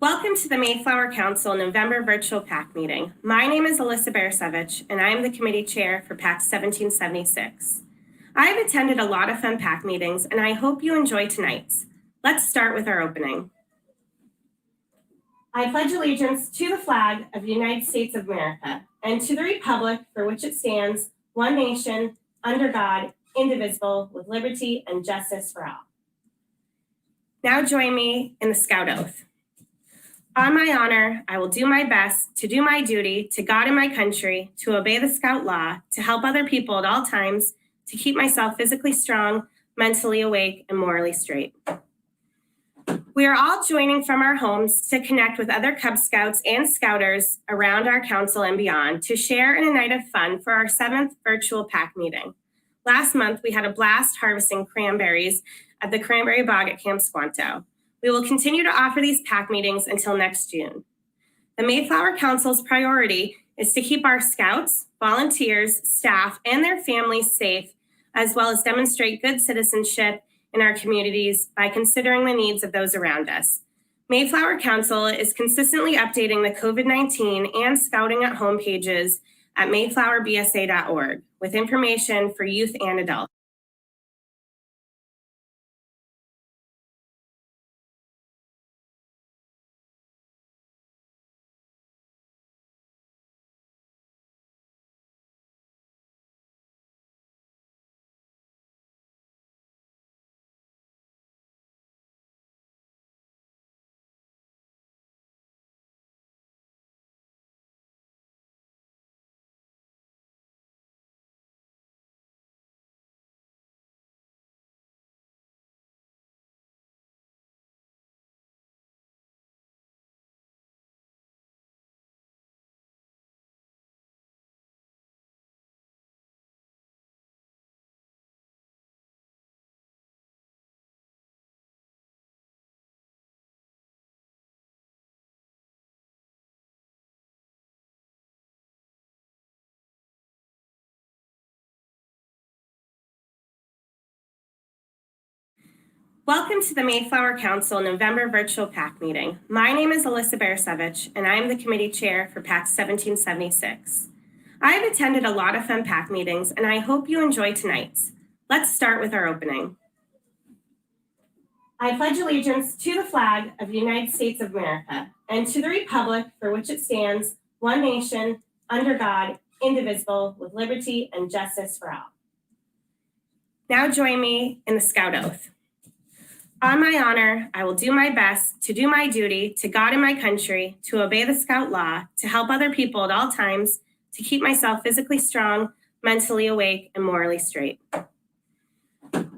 Welcome to the Mayflower Council November virtual PAC meeting. My name is Alyssa Beresevich, and I am the committee chair for PAC 1776. I have attended a lot of fun PAC meetings, and I hope you enjoy tonight's. Let's start with our opening. I pledge allegiance to the flag of the United States of America and to the republic for which it stands, one nation, under God, indivisible, with liberty and justice for all. Now join me in the Scout Oath. On my honor, I will do my best to do my duty to God and my country, to obey the Scout law, to help other people at all times, to keep myself physically strong, mentally awake, and morally straight. We are all joining from our homes to connect with other Cub Scouts and Scouters around our council and beyond to share in a night of fun for our 7th virtual PAC meeting. Last month, we had a blast harvesting cranberries at the Cranberry Bog at Camp Squanto. We will continue to offer these PAC meetings until next June. The Mayflower Council's priority is to keep our Scouts, volunteers, staff, and their families safe, as well as demonstrate good citizenship in our communities by considering the needs of those around us. Mayflower Council is consistently updating the COVID-19 and Scouting at Home pages at mayflowerbsa.org with information for youth and adults. Welcome to the Mayflower Council November virtual PAC meeting. My name is Alyssa Beresevich, and I am the committee chair for PAC 1776. I have attended a lot of fun PAC meetings, and I hope you enjoy tonight's. Let's start with our opening. I pledge allegiance to the flag of the United States of America and to the republic for which it stands, one nation, under God, indivisible, with liberty and justice for all. Now join me in the Scout Oath. On my honor, I will do my best to do my duty to God and my country, to obey the Scout law, to help other people at all times, to keep myself physically strong, mentally awake, and morally straight.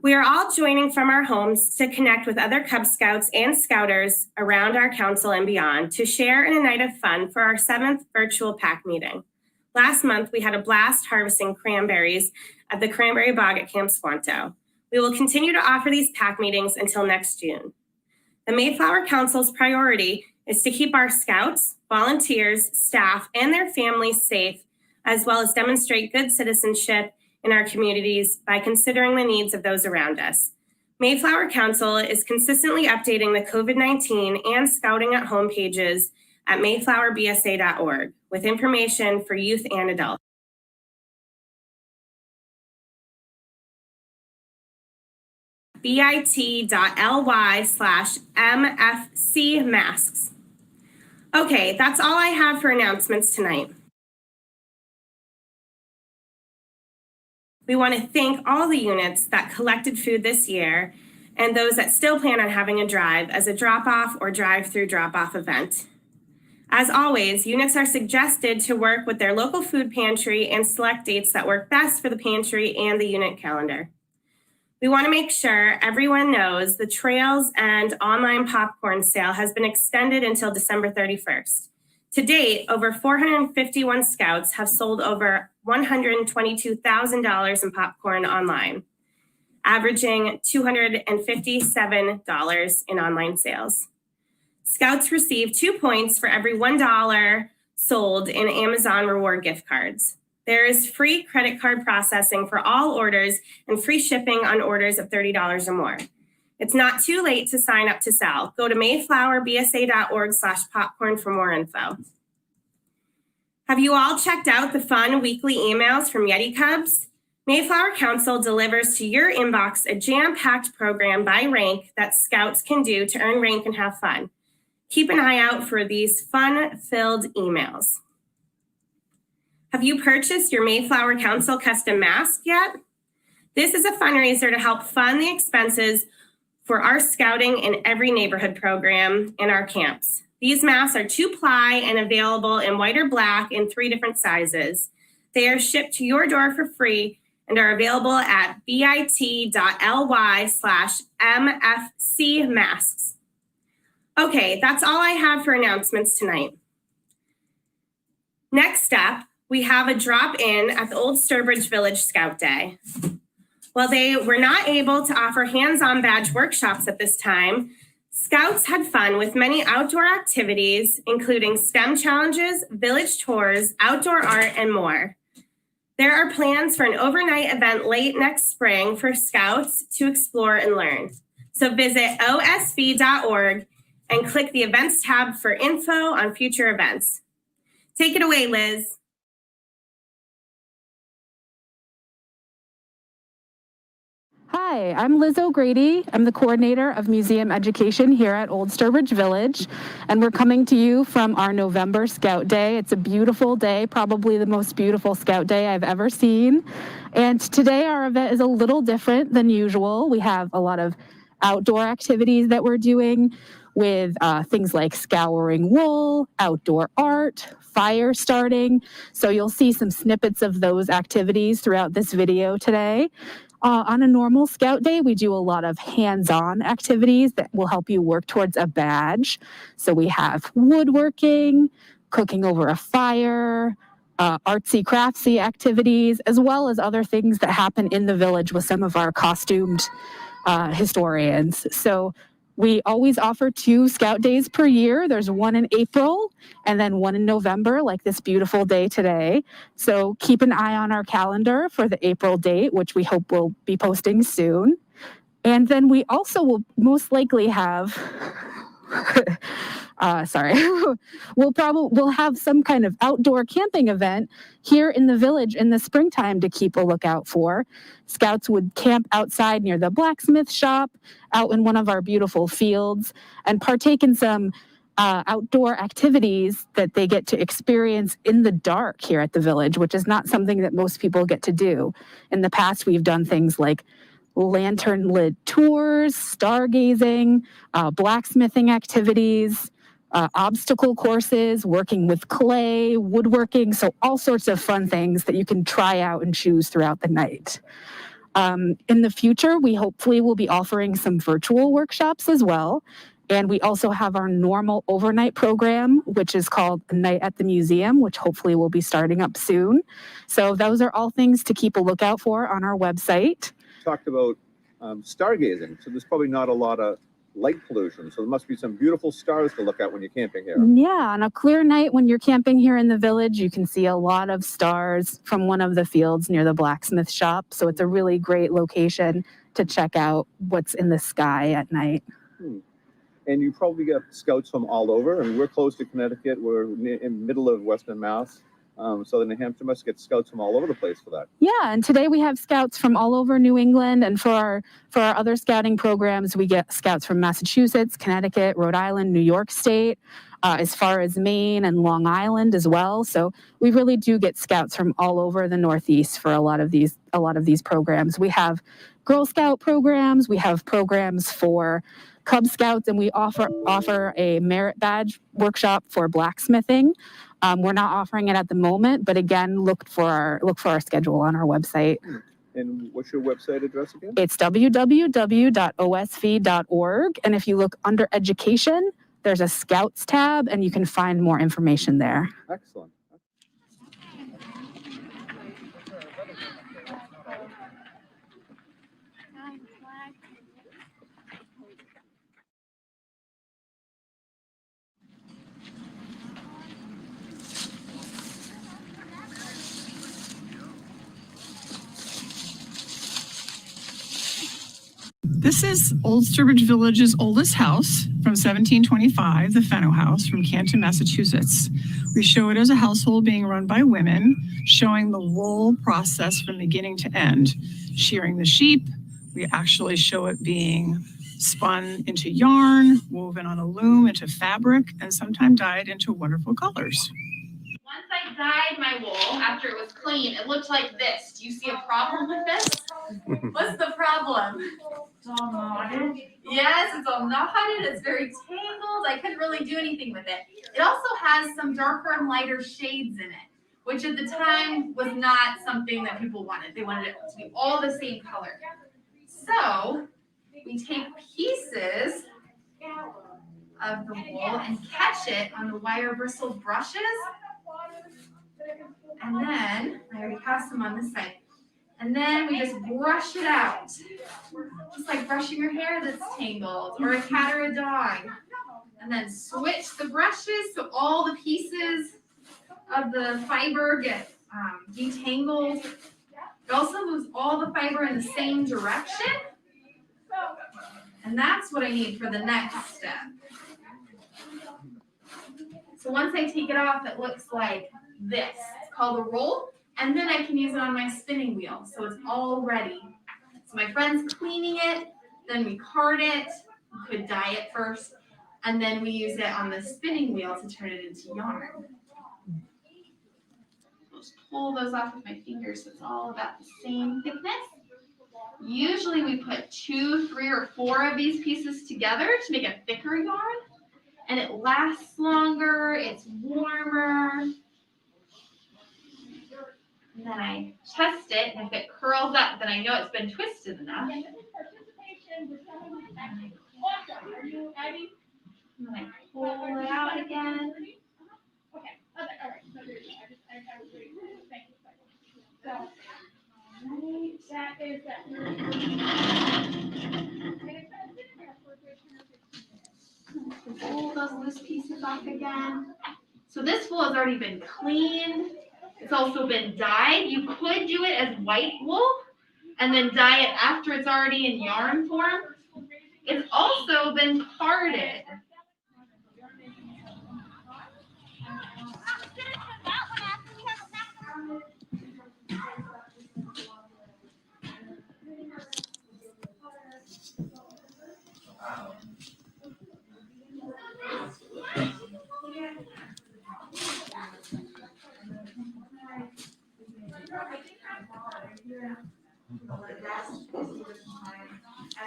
We are all joining from our homes to connect with other Cub Scouts and Scouters around our council and beyond to share in a night of fun for our 7th virtual PAC meeting. Last month, we had a blast harvesting cranberries at the Cranberry Bog at Camp Squanto. We will continue to offer these PAC meetings until next June. The Mayflower Council's priority is to keep our Scouts, volunteers, staff, and their families safe, as well as demonstrate good citizenship in our communities by considering the needs of those around us. Mayflower Council is consistently updating the COVID-19 and Scouting at Home pages at mayflowerbsa.org with information for youth and adults. bit.ly/MFC masks. Okay, that's all I have for announcements tonight. We want to thank all the units that collected food this year and those that still plan on having a drive as a drop-off or drive-through drop-off event. As always, units are suggested to work with their local food pantry and select dates that work best for the pantry and the unit calendar. We want to make sure everyone knows the trails and online popcorn sale has been extended until December 31st. To date, over 451 Scouts have sold over $122,000 in popcorn online, averaging $257 in online sales. Scouts receive 2 points for every $1 sold in Amazon reward gift cards. There is free credit card processing for all orders and free shipping on orders of $30 or more. It's not too late to sign up to sell. Go to mayflowerbsa.org/popcorn for more info. Have you all checked out the fun weekly emails from Yeti Cubs? Mayflower Council delivers to your inbox a jam-packed program by rank that Scouts can do to earn rank and have fun. Keep an eye out for these fun-filled emails. Have you purchased your Mayflower Council custom mask yet? This is a fundraiser to help fund the expenses for our scouting in every neighborhood program in our camps. These masks are 2-ply and available in white or black in 3 different sizes. They are shipped to your door for free and are available at bit.ly/MFC masks. Okay, that's all I have for announcements tonight. Next up, we have a drop-in at the Old Sturbridge Village Scout Day. While they were not able to offer hands-on badge workshops at this time, Scouts had fun with many outdoor activities, including STEM challenges, village tours, outdoor art, and more. There are plans for an overnight event late next spring for Scouts to explore and learn. So visit osv.org and click the events tab for info on future events. Take it away, Liz. Hi, I'm Liz O'Grady. I'm the coordinator of museum education here at Old Sturbridge Village, and we're coming to you from our November Scout Day. It's a beautiful day, probably the most beautiful Scout Day I've ever seen. And today our event is a little different than usual. We have a lot of outdoor activities that we're doing with things like scouring wool, outdoor art, fire starting. So you'll see some snippets of those activities throughout this video today. On a normal Scout Day, we do a lot of hands-on activities that will help you work towards a badge. So we have woodworking, cooking over a fire, artsy craftsy activities, as well as other things that happen in the village with some of our costumed historians. So we always offer 2 Scout Days per year. There's one in April and then one in November, like this beautiful day today. So keep an eye on our calendar for the April date, which we hope we'll be posting soon. And then we also will most likely have, we'll have some kind of outdoor camping event here in the village in the springtime to keep a lookout for. Scouts would camp outside near the blacksmith shop, out in one of our beautiful fields, and partake in some outdoor activities that they get to experience in the dark here at the village, which is not something that most people get to do. In the past, we've done things like lantern lit tours, stargazing, blacksmithing activities, obstacle courses, working with clay, woodworking, so all sorts of fun things that you can try out and choose throughout the night. In the future, we hopefully will be offering some virtual workshops as well. And we also have our normal overnight program, which is called A Night at the Museum, which hopefully will be starting up soon. So those are all things to keep a lookout for on our website. Talked about stargazing, so there's probably not a lot of light pollution, so there must be some beautiful stars to look at when you're camping here. Yeah, on a clear night when you're camping here in the village, you can see a lot of stars from one of the fields near the blacksmith shop, so it's a really great location to check out what's in the sky at night. And you probably get Scouts from all over. I mean, we're close to Connecticut, we're in the middle of Western Mass. So New Hampshire must get Scouts from all over the place for that. Yeah, and today we have Scouts from all over New England, and for our other scouting programs, we get Scouts from Massachusetts, Connecticut, Rhode Island, New York State, as far as Maine and Long Island as well. So we really do get Scouts from all over the Northeast for a lot of these programs. We have Girl Scout programs, we have programs for Cub Scouts, and we offer a merit badge workshop for blacksmithing. We're not offering it at the moment, but again, look for our schedule on our website. And what's your website address again? It's www.osv.org, and if you look under education, there's a Scouts tab, and you can find more information there. Excellent. This is Old Sturbridge Village's oldest house from 1725, the Fenno House from Canton, Massachusetts. We show it as a household being run by women, showing the wool process from beginning to end. Shearing the sheep, we actually show it being spun into yarn, woven on a loom into fabric, and sometimes dyed into wonderful colors. Once I dyed my wool, after it was clean, it looked like this. Do you see a problem with this? What's the problem? It's all knotted. Yes, it's all knotted. It's very tangled. I couldn't really do anything with it. It also has some darker and lighter shades in it, which at the time was not something that people wanted. They wanted it to be all the same color. So we take pieces of the wool and catch it on the wire bristled brushes. And then, I already cast them on this side. And then we just brush it out. Just like brushing your hair that's tangled, or a cat or a dog. And then switch the brushes so all the pieces of the fiber get detangled. It also moves all the fiber in the same direction. And that's what I need for the next step. So once I take it off, it looks like this. It's called a roll. And then I can use it on my spinning wheel. So it's all ready. So my friend's cleaning it. Then we card it. We could dye it first. And then we use it on the spinning wheel to turn it into yarn. Just pull those off with my fingers so it's all about the same thickness. Usually we put 2, 3, or 4 of these pieces together to make a thicker yarn. And it lasts longer, it's warmer. And then I test it, and if it curls up, then I know it's been twisted enough. And then I pull it out again. Pull those loose pieces off again. So this wool has already been cleaned. It's also been dyed. You could do it as white wool and then dye it after it's already in yarn form. It's also been carded.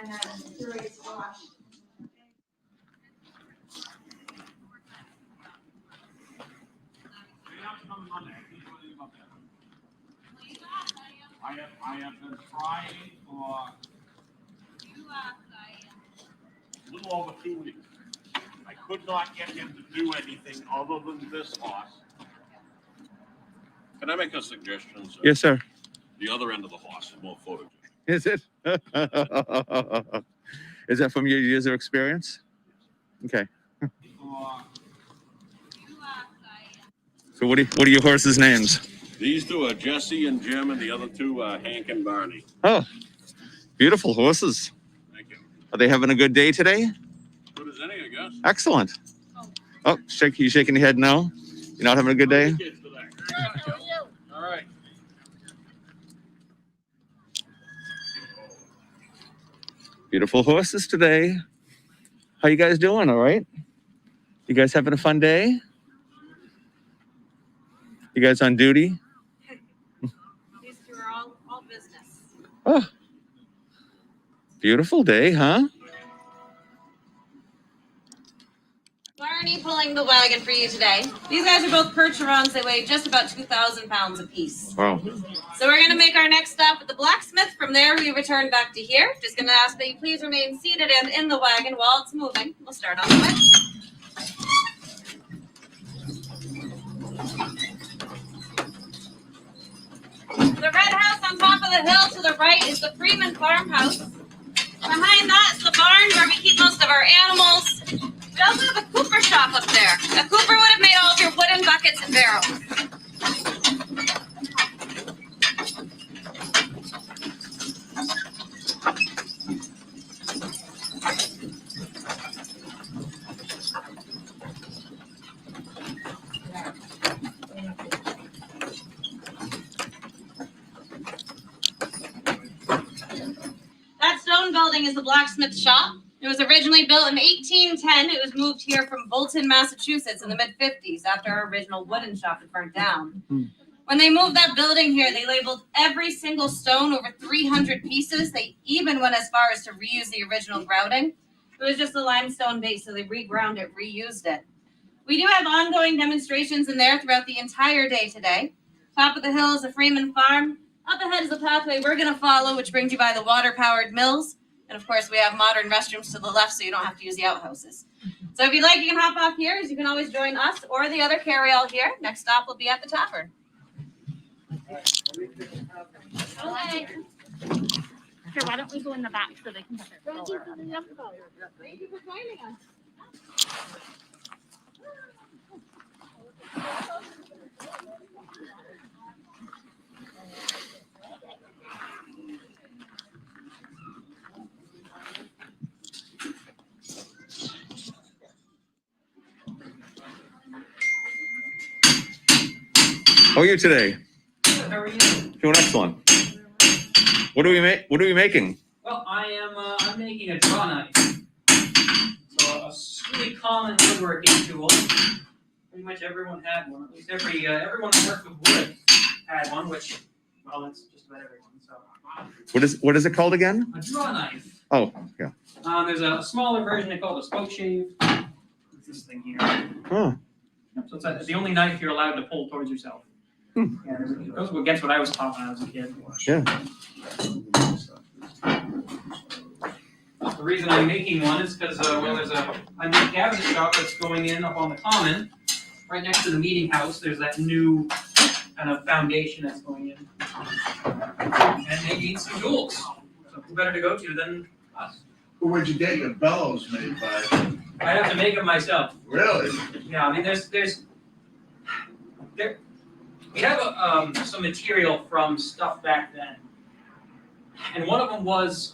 And then it's washed. I have been trying for a little over 2 weeks. I could not get him to do anything other than this horse. Can I make a suggestion, sir? Yes, sir. The other end of the horse is more photogenic. Is it? Is that from your years of experience? Okay. So what are your horses' names? These two are Jesse and Jim, and the other two are Hank and Barney. Oh, beautiful horses. Thank you. Are they having a good day today? Good as any, I guess. Excellent. Oh, you shaking your head no? You're not having a good day? All right. Beautiful horses today. How you guys doing? All right? You guys having a fun day? You guys on duty? These two are all business. Oh, beautiful day, huh? Barney pulling the wagon for you today. These guys are both Percherons. They weigh just about 2,000 pounds apiece. Wow. So we're going to make our next stop at the blacksmith. From there, we return back to here. Just going to ask that you please remain seated and in the wagon while it's moving. We'll start on the way. The red house on top of the hill to the right is the Freeman farmhouse. Behind that is the barn where we keep most of our animals. We also have a cooper shop up there. A cooper would have made all of your wooden buckets and barrels. That stone building is the blacksmith shop. It was originally built in 1810. It was moved here from Bolton, Massachusetts in the mid-50s after our original wooden shop had burnt down. When they moved that building here, they labeled every single stone over 300 pieces. They even went as far as to reuse the original grouting. It was just a limestone base, so they reground it, reused it. We do have ongoing demonstrations in there throughout the entire day today. Top of the hill is the Freeman Farm. Up ahead is the pathway we're going to follow, which brings you by the water-powered mills. And of course, we have modern restrooms to the left, so you don't have to use the outhouses. So if you'd like, you can hop off here, as you can always join us or the other carry-all here. Next stop will be at the tavern. Okay. Here, why don't we go in the back so they can put their solar up? Thank you for joining us. How are you today? Good, how are you? Doing excellent. What are we making? Well, I'm making a draw knife. So a really common woodworking tool. Pretty much everyone had one. At least everyone that worked with wood had one, which, well, that's just about everyone. So What is it called again? a draw knife. Oh, yeah. There's a smaller version called a spoke shave. It's this thing here. Oh. So it's the only knife you're allowed to pull towards yourself. Yeah, it goes against what I was taught when I was a kid. Yeah. The reason I'm making one is because there's a new cabinet shop that's going in up on the common, right next to the meeting house. There's that new kind of foundation that's going in, and they need some tools. So who better to go to than us? Who would you get your bellows made by? I have to make them myself. Really? Yeah, I mean, we have some material from stuff back then, and one of them was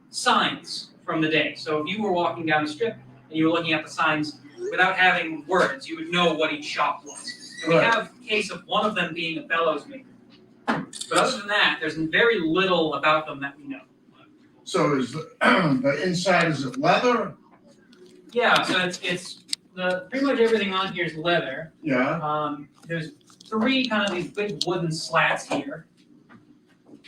signs from the day. So if you were walking down the strip and you were looking at the signs without having words, you would know what each shop was. And we have a case of one of them being a bellows maker. But other than that, there's very little about them that we know. So is the inside, is it leather? Yeah, so it's pretty much everything on here is leather. Yeah. There's 3 kind of these big wooden slats here,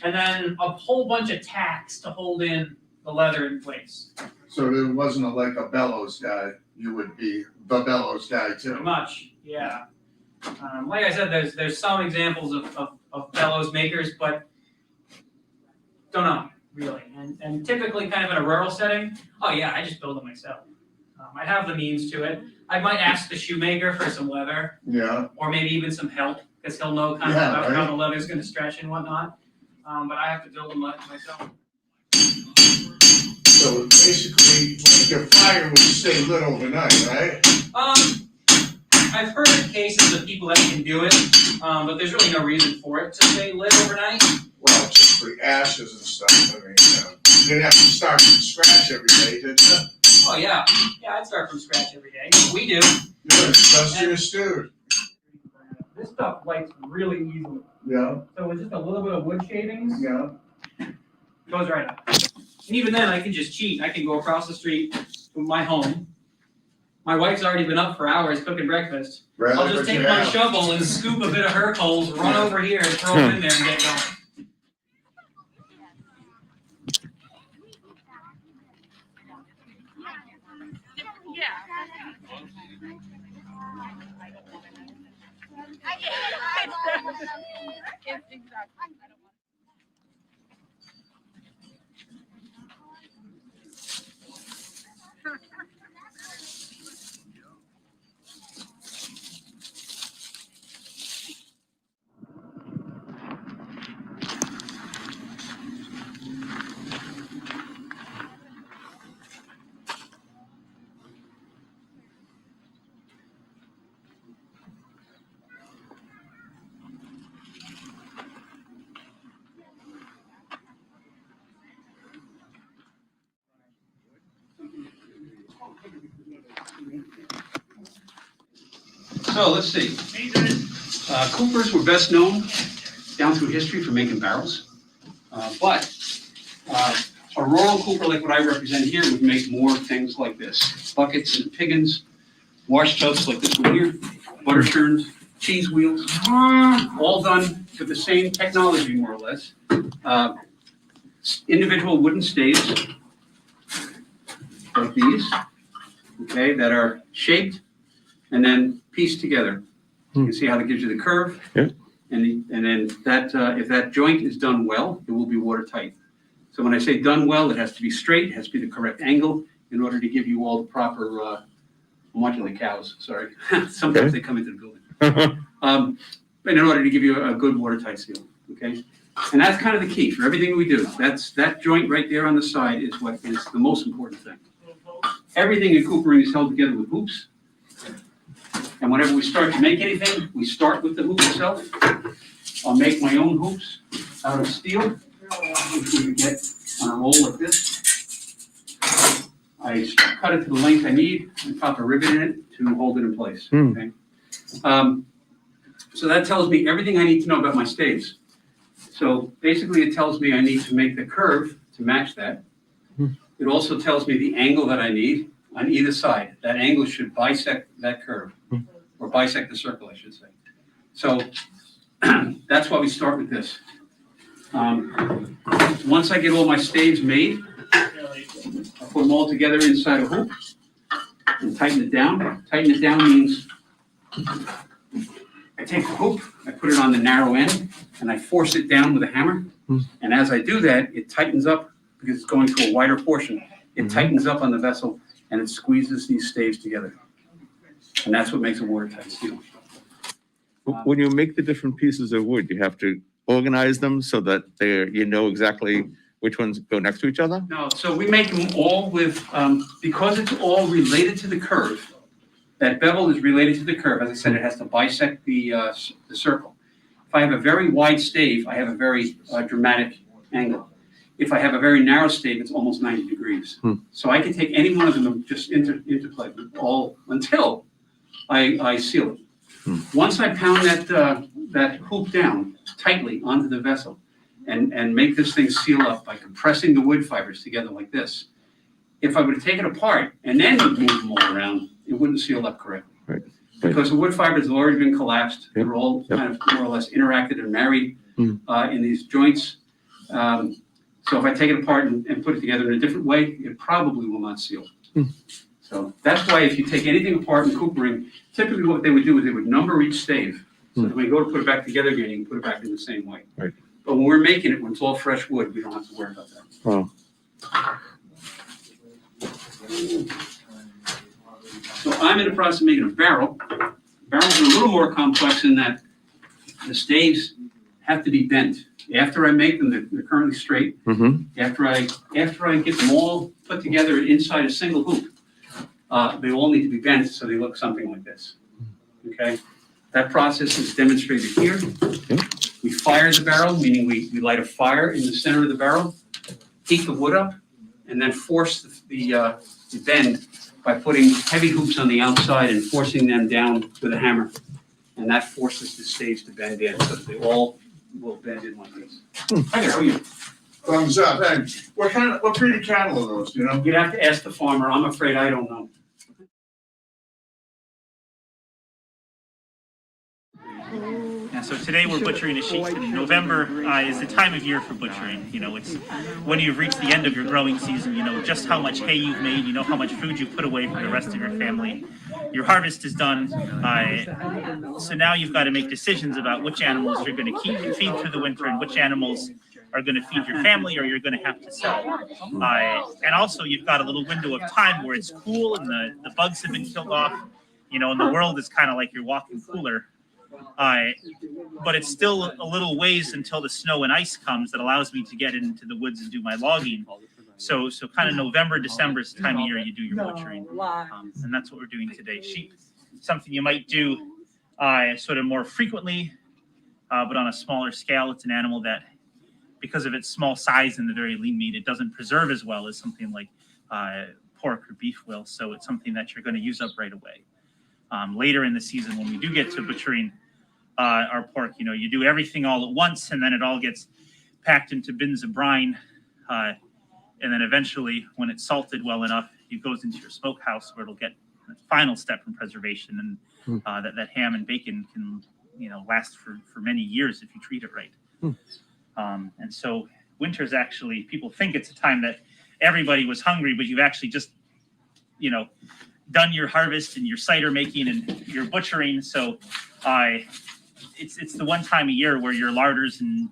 and then a whole bunch of tacks to hold in the leather in place. So there wasn't like a bellows guy. You would be the bellows guy too. Pretty much, yeah. Like I said, there's some examples of bellows makers, but don't know really. And typically, kind of in a rural setting, oh yeah, I just build them myself. I have the means to it. I might ask the shoemaker for some leather. Yeah. Or maybe even some help, because he'll know kind of about how the leather's going to stretch and whatnot. But I have to build them myself. So basically, like your fire would stay lit overnight, right? I've heard of cases of people that can do it, but there's really no reason for it to stay lit overnight. Well, just for ashes and stuff. I mean, you didn't have to start from scratch every day, did you? Oh yeah, I'd start from scratch every day. We do. You're industrious dude. This stuff lights really easily. Yeah. So with just a little bit of wood shavings, Yeah. it goes right up. And even then, I can just cheat. I can go across the street to my home. My wife's already been up for hours cooking breakfast. Really? I'll just take my shovel and scoop a bit of her coals, run over here and throw them in there and get going. So let's see. Coopers were best known down through history for making barrels. But a rural cooper like what I represent here would make more things like this. Buckets and piggins, wash tubs like this one here, butter churns, cheese wheels, all done with the same technology more or less. Individual wooden staves like these, okay, that are shaped and then pieced together. You can see how that gives you the curve. Yeah. And then that, if that joint is done well, it will be watertight. So when I say done well, it has to be straight, it has to be the correct angle in order to give you all the proper, I'm watching the cows, sorry. Sometimes they come into the building. In order to give you a good watertight seal, okay? And that's kind of the key for everything we do. That joint right there on the side is what is the most important thing. Everything in coopering is held together with hoops. And whenever we start to make anything, we start with the hoop itself. I'll make my own hoops out of steel, which we would get on a roll like this. I cut it to the length I need and pop a rivet in it to hold it in place. Okay? So that tells me everything I need to know about my staves. So basically it tells me I need to make the curve to match that. It also tells me the angle that I need on either side. That angle should bisect that curve, or bisect the circle, I should say. So that's why we start with this. Once I get all my staves made, I put them all together inside a hoop and tighten it down. Tighten it down means I take the hoop, I put it on the narrow end, and I force it down with a hammer. And as I do that, it tightens up because it's going to a wider portion. It tightens up on the vessel and it squeezes these staves together. And that's what makes a watertight seal. When you make the different pieces of wood, you have to organize them so that you know exactly which ones go next to each other? No, so we make them all with, because it's all related to the curve, that bevel is related to the curve. As I said, it has to bisect the circle. If I have a very wide stave, I have a very dramatic angle. If I have a very narrow stave, it's almost 90 degrees. So I can take any one of them and just interplay all until I seal it. Once I pound that hoop down tightly onto the vessel and make this thing seal up by compressing the wood fibers together like this, if I were to take it apart and then move them all around, it wouldn't seal up correctly. Right. Because the wood fibers have already been collapsed. They're all kind of more or less interacted and married in these joints. So if I take it apart and put it together in a different way, it probably will not seal. So that's why if you take anything apart in coopering, typically what they would do is they would number each stave. So that when you go to put it back together again, you can put it back in the same way. Right. But when we're making it, when it's all fresh wood, we don't have to worry about that. Oh. So I'm in the process of making a barrel. Barrels are a little more complex in that the staves have to be bent. After I make them, they're currently straight. After I get them all put together inside a single hoop, they all need to be bent so they look something like this. Okay? That process is demonstrated here. We fire the barrel, meaning we light a fire in the center of the barrel, heat the wood up, and then force the bend by putting heavy hoops on the outside and forcing them down with a hammer. And that forces the staves to bend in so that they all will bend in like this. Hi there, how are you? Thumbs up. Hey, what breed of cattle are those, you know? You'd have to ask the farmer. I'm afraid I don't know. Yeah, so today we're butchering a sheep. November is the time of year for butchering. You know, it's when you've reached the end of your growing season, you know just how much hay you've made, you know how much food you've put away for the rest of your family. Your harvest is done, so now you've got to make decisions about which animals you're going to keep and feed through the winter and which animals are going to feed your family or you're going to have to sell. And also you've got a little window of time where it's cool and the bugs have been killed off, you know, and the world is kind of like you're walking cooler. But it's still a little ways until the snow and ice comes that allows me to get into the woods and do my logging. So kind of November, December is the time of year you do your butchering. And that's what we're doing today. Sheep, something you might do sort of more frequently, but on a smaller scale. It's an animal that, because of its small size and the very lean meat, it doesn't preserve as well as something like pork or beef will, so it's something that you're going to use up right away. Later in the season, when we do get to butchering our pork, you do everything all at once, and then it all gets packed into bins of brine. And then eventually, when it's salted well enough, it goes into your smokehouse where it'll get the final step in preservation, and that ham and bacon can, last for many years if you treat it right. And so winter's actually, people think it's a time that everybody was hungry, but you've actually just, done your harvest and your cider making and your butchering. So it's the one time a year where your larders and,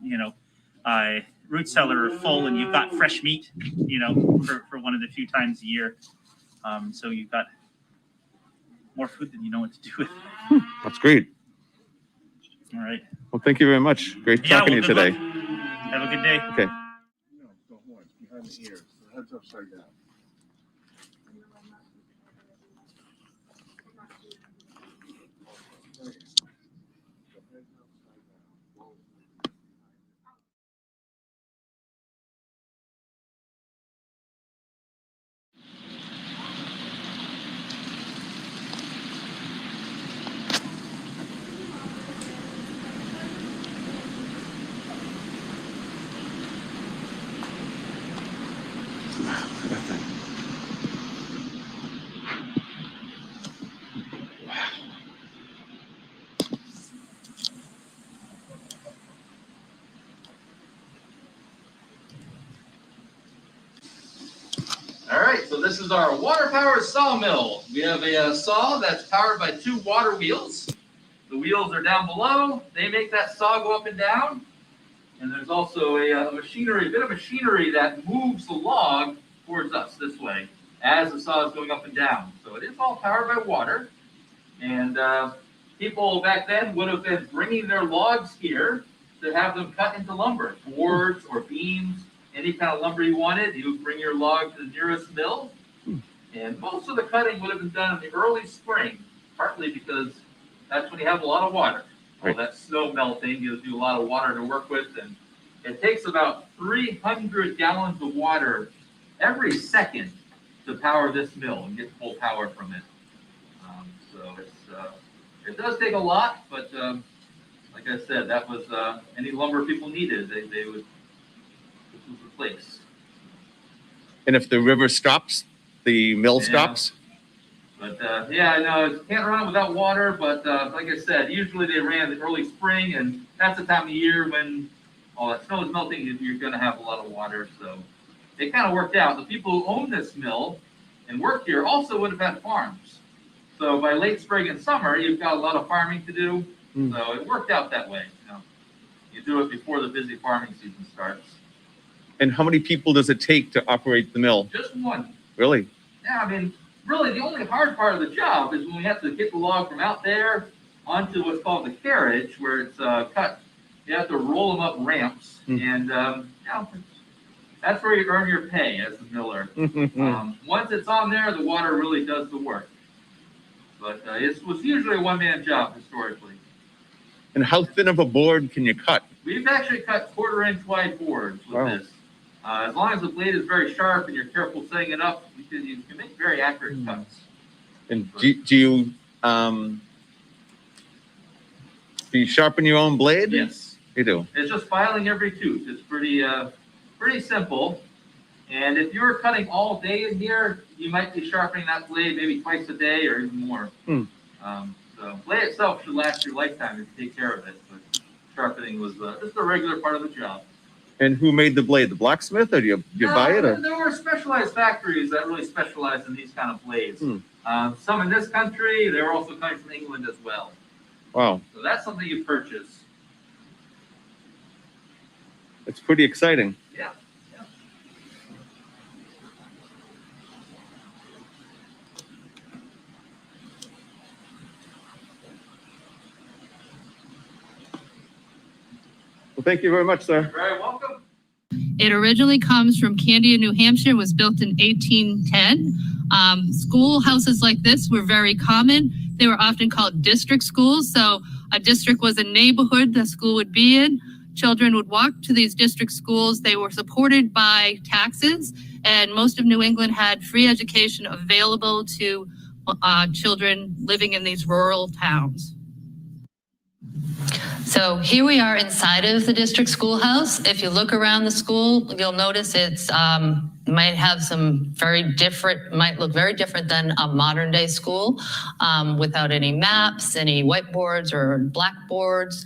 root cellar are full and you've got fresh meat, for one of the few times a year. So you've got more food than you know what to do with. That's great. All right. Well, thank you very much. Great talking to you today. Have a good day. Okay. No, don't want it. Behind the ears. The head's upside down. All right, so this is our water-powered sawmill. We have a saw that's powered by 2 water wheels. The wheels are down below. They make that saw go up and down. And there's also a bit of machinery that moves the log towards us this way as the saw is going up and down. So it is all powered by water. And people back then would have been bringing their logs here to have them cut into lumber, boards or beams. Any kind of lumber you wanted, you would bring your log to the nearest mill. And most of the cutting would have been done in the early spring, partly because that's when you have a lot of water. All that snow melting gives you a lot of water to work with. And it takes about 300 gallons of water every second to power this mill and get full power from it. So it does take a lot, but like I said, that was any lumber people needed, they would. Place. And if the river stops, the mill stops? But yeah, no, it can't run without water. But like I said, usually they ran in the early spring, and that's the time of year when all that snow is melting, you're going to have a lot of water. So it kind of worked out. The people who own this mill and work here also would have had farms. So by late spring and summer, you've got a lot of farming to do. So it worked out that way. You do it before the busy farming season starts. And how many people does it take to operate the mill? Just one. Really? Yeah, I mean, really the only hard part of the job is when we have to get the log from out there onto what's called the carriage, where it's cut. You have to roll them up ramps, and that's where you earn your pay as a miller. Once it's on there, the water really does the work. But it was usually a one-man job historically. And how thin of a board can you cut? We've actually cut 1/4-inch wide boards with this. As long as the blade is very sharp and you're careful setting it up, you can make very accurate cuts. And do you sharpen your own blade? Yes. You do? It's just filing every tooth. It's pretty simple. And if you're cutting all day in here, you might be sharpening that blade maybe twice a day or even more. So blade itself should last your lifetime if you take care of it. But sharpening was just a regular part of the job. And who made the blade? The blacksmith, or do you buy it? Or? There were specialized factories that really specialized in these kind of blades. Some in this country, they were also coming from England as well. Wow. So that's something you purchase. It's pretty exciting. Yeah. Well, thank you very much, sir. You're very welcome. It originally comes from Candia, New Hampshire, was built in 1810. Schoolhouses like this were very common. They were often called district schools. So a district was a neighborhood the school would be in. children would walk to these district schools. They were supported by taxes, and most of New England had free education available to children living in these rural towns. So here we are inside of the district schoolhouse. If you look around the school, you'll notice it's might have some might look very different than a modern day school, without any maps, any whiteboards or blackboards.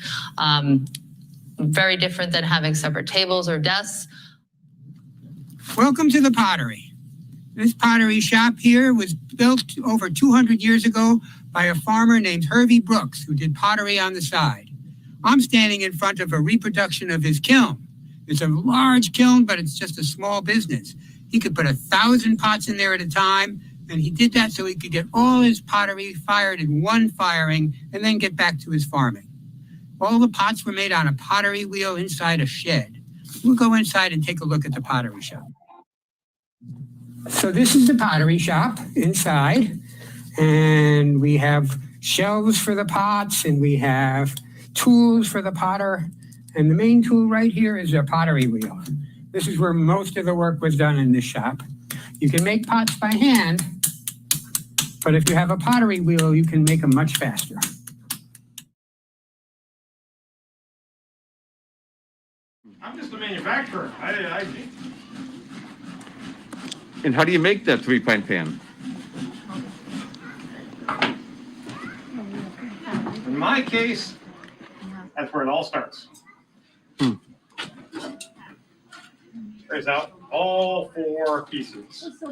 Very different than having separate tables or desks. Welcome to the pottery. This pottery shop here was built over 200 years ago by a farmer named Hervey Brooks, who did pottery on the side. I'm standing in front of a reproduction of his kiln. It's a large kiln, but it's just a small business. He could put 1,000 pots in there at a time, and he did that so he could get all his pottery fired in one firing and then get back to his farming. All the pots were made on a pottery wheel inside a shed. We'll go inside and take a look at the pottery shop. So this is the pottery shop inside, and we have shelves for the pots, and we have tools for the potter, and the main tool right here is a pottery wheel. This is where most of the work was done in this shop. You can make pots by hand, but if you have a pottery wheel, you can make them much faster. I'm just a manufacturer. And how do you make that 3-pint pan? In my case, that's where it all starts. Trays out all 4 pieces. So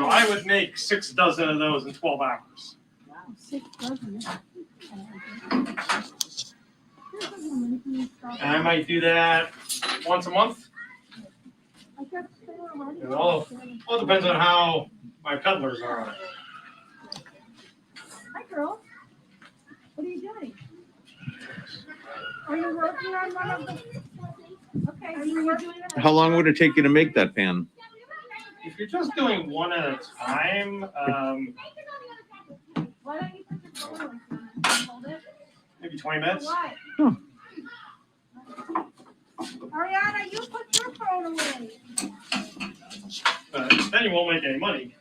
I would make 6 dozen of those in 12 hours. Wow, 6 dozen. And I might do that once a month. It all depends on how my peddlers are on it. Hi, girl. What are you doing? Are you working on one of the? Okay, are you doing it? How long would it take you to make that pan? If you're just doing one at a time, Why don't you put your phone on? Hold it. maybe 20 minutes. Why? Ariana, you put your phone away. Then you won't make any money.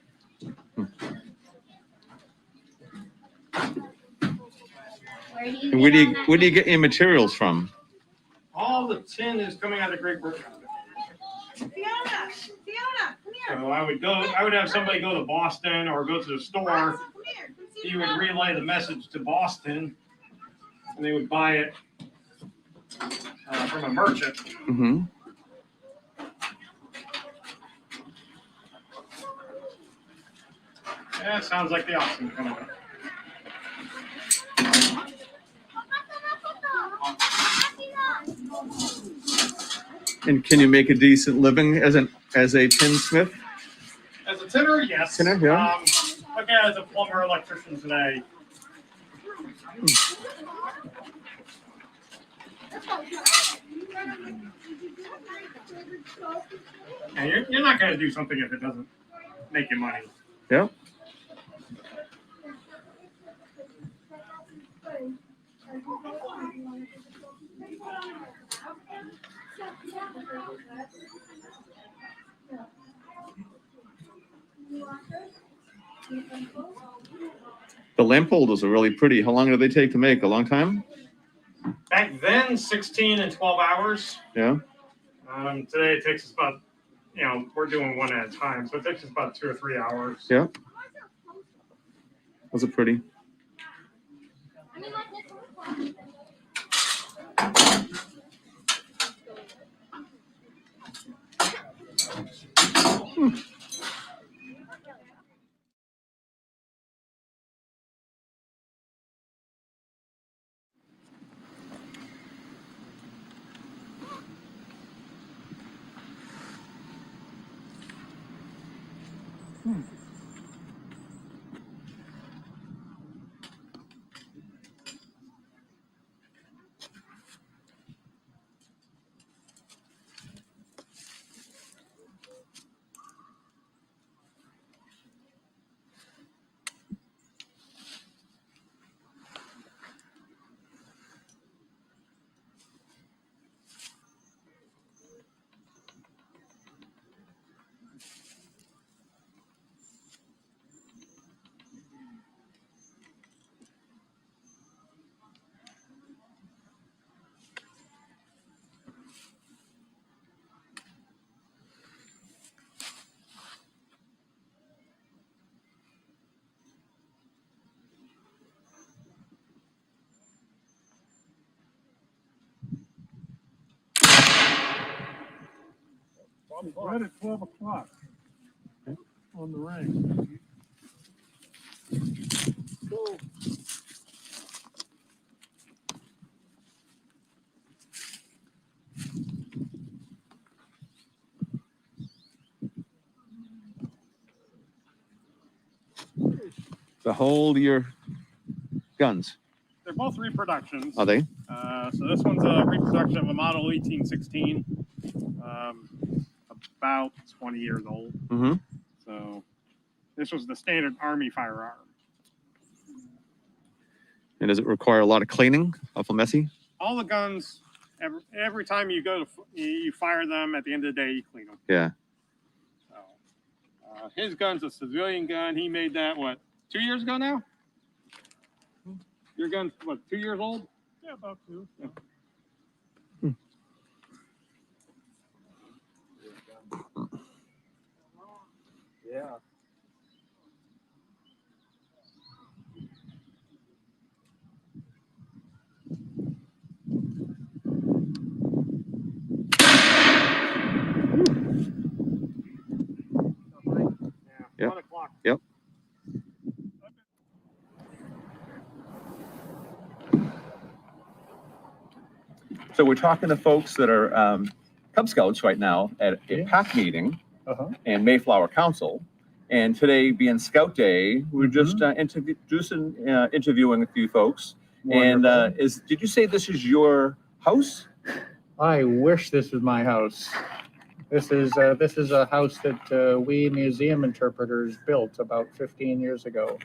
And where do you get your materials from? All the tin is coming out of Great Britain. Fiona, come here. So I would have somebody go to Boston or go to the store. He would relay the message to Boston, and they would buy it from a merchant. Mm-hmm. Yeah, sounds like the oxen coming up. And can you make a decent living as a tinsmith? As a tinner, yes. Tinner, yeah. Look at it as a plumber, electrician today. And you're not going to do something if it doesn't make you money. Yeah. The lamp holders are really pretty. How long do they take to make? A long time? Back then, 16 and 12 hours. Yeah. Today it takes us about, we're doing one at a time, so it takes us about 2 or 3 hours. Yeah. Those are pretty. Right at 12 o'clock on the ring. So hold your guns. They're both reproductions. Are they? So this one's a reproduction of a model 1816, about 20 years old. Mm-hmm. So this was the standard Army firearm. And does it require a lot of cleaning? Awful messy? All the guns, every time you go to you fire them, at the end of the day you clean them. Yeah. So his gun's a civilian gun. He made that, what, 2 years ago now? Your gun's, what, 2 years old? Yeah, about 2. Yeah. Yeah. Yep. 1 o'clock. Yep. So we're talking to folks that are Cub Scouts right now at a PAC meeting and Mayflower Council. And today being Scout Day, we're just interviewing a few folks. Wonderful. And did you say this is your house? I wish this was my house. This is a house that we museum interpreters built about 15 years ago.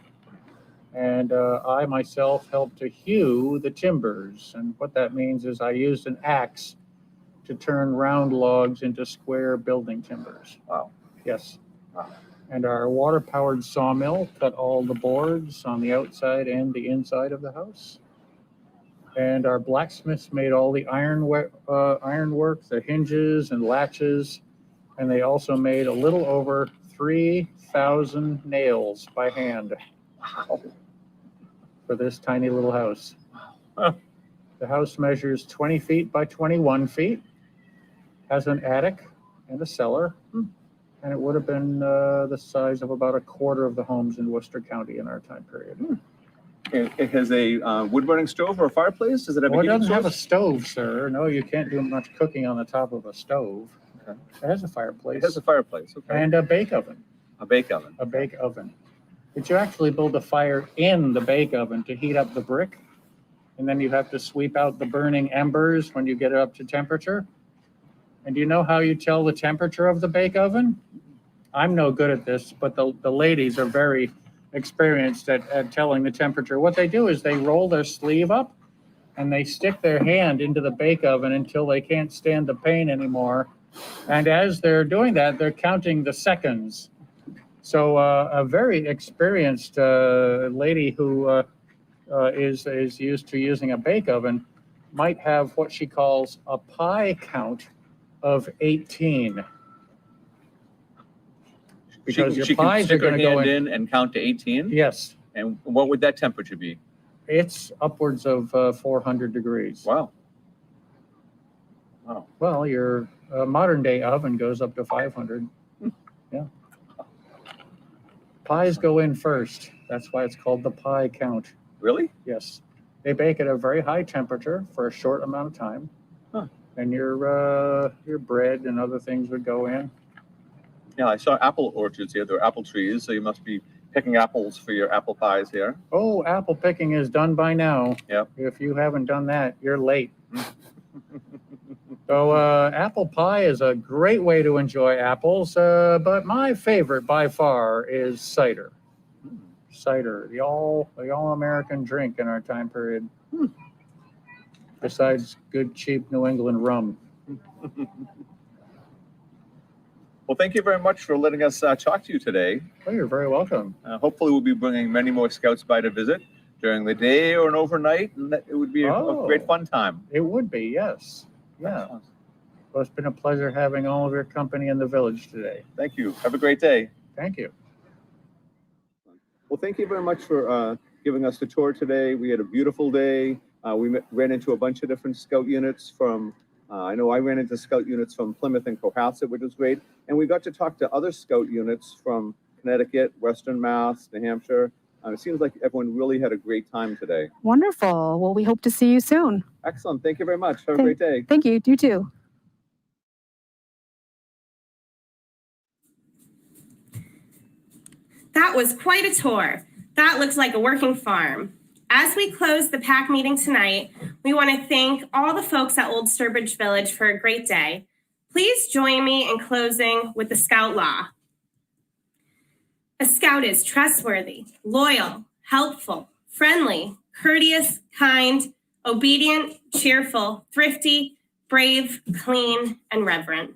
And I myself helped to hew the timbers. And what that means is I used an axe to turn round logs into square building timbers. Wow. Yes. Wow. And our water-powered sawmill cut all the boards on the outside and the inside of the house. And our blacksmiths made all the ironwork, the hinges and latches. And they also made a little over 3,000 nails by hand. Wow. For this tiny little house. Huh. The house measures 20 feet by 21 feet, has an attic and a cellar, and it would have been the size of about a quarter of the homes in Worcester County in our time period. It has a wood-burning stove or a fireplace? Does it have a Well, it heating doesn't have a source? stove, sir. No, you can't do much cooking on the top of a stove. Okay. It has a fireplace. It has a fireplace, okay. And a bake oven. A bake oven. A bake oven. But you actually build a fire in the bake oven to heat up the brick. And then you have to sweep out the burning embers when you get it up to temperature. And do you know how you tell the temperature of the bake oven? I'm no good at this, but the ladies are very experienced at telling the temperature. What they do is they roll their sleeve up and they stick their hand into the bake oven until they can't stand the pain anymore. And as they're doing that, they're counting the seconds. So a very experienced lady who is used to using a bake oven might have what she calls a pie count of 18. Because she your can pies are stick her going to go hand in. in and count to 18? Yes. And what would that temperature be? It's upwards of 400 degrees. Wow. Wow. Well, your modern day oven goes up to 500. Yeah. Pies go in first. That's why it's called the pie count. Really? Yes. They bake at a very high temperature for a short amount of time. Huh. And your bread and other things would go in. Yeah, I saw apple orchards here. There are apple trees, so you must be picking apples for your apple pies here. Oh, apple picking is done by now. Yep. If you haven't done that, you're late. So apple pie is a great way to enjoy apples, but my favorite by far is cider. Cider, the all-American drink in our time period. Besides good, cheap New England rum. Well, thank you very much for letting us talk to you today. Oh, you're very welcome. Hopefully we'll be bringing many more Scouts by to visit during the day or an overnight, and it would be a great fun time. It would be, yes. Yeah. Well, it's been a pleasure having all of your company in the village today. Thank you. Have a great day. Thank you. Well, thank you very much for giving us the tour today. We had a beautiful day. We ran into a bunch of different Scout units from I know I ran into scout units from Plymouth and Cohasset, which was great. And we got to talk to other scout units from Connecticut, Western Mass, New Hampshire. It seems like everyone really had a great time today. Wonderful. Well, we hope to see you soon. Excellent. Thank you very much. Have a great day. Thank you. You too. That was quite a tour. That looks like a working farm. As we close the PAC meeting tonight, we want to thank all the folks at Old Sturbridge Village for a great day. Please join me in closing with the Scout Law. A Scout is trustworthy, loyal, helpful, friendly, courteous, kind, obedient, cheerful, thrifty, brave, clean, and reverent.